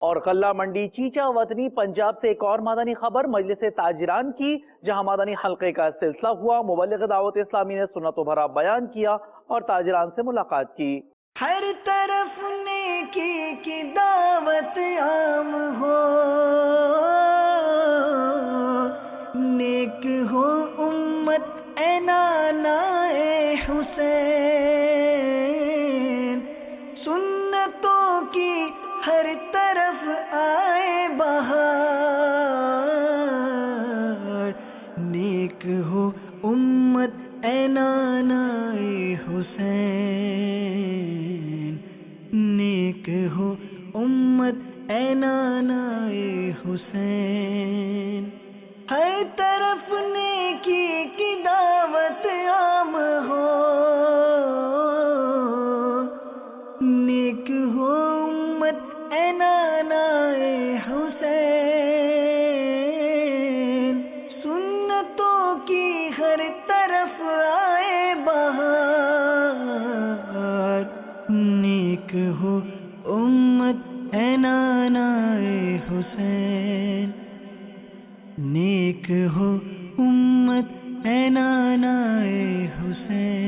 اور غلہ منڈی چیچا وطنی پنجاب سے ایک اور مادانی خبر مجلس تاجران کی، جہاں مادانی حلقے کا سلسلہ ہوا۔ مبلغ دعوت اسلامی نے سنت و بھرا بیان کیا اور تاجران سے ملاقات کی۔ ہر طرف نیکی کی دعوت عام ہو، نیک ہو امت اے نانا اے حسین، سنتوں کی ہر طرف آئے بہار، نیک ہو امت اے نانا اے حسین، نیک ہو امت اے نانا اے حسین، ہر طرف نیکی کی دعوت عام ہو، نیک ہو امت اے نانا اے حسین، سنتوں کی ہر طرف آئے بہار، نیک ہو امت اے نانا اے حسین، نیک ہو امت اے نانا اے حسین۔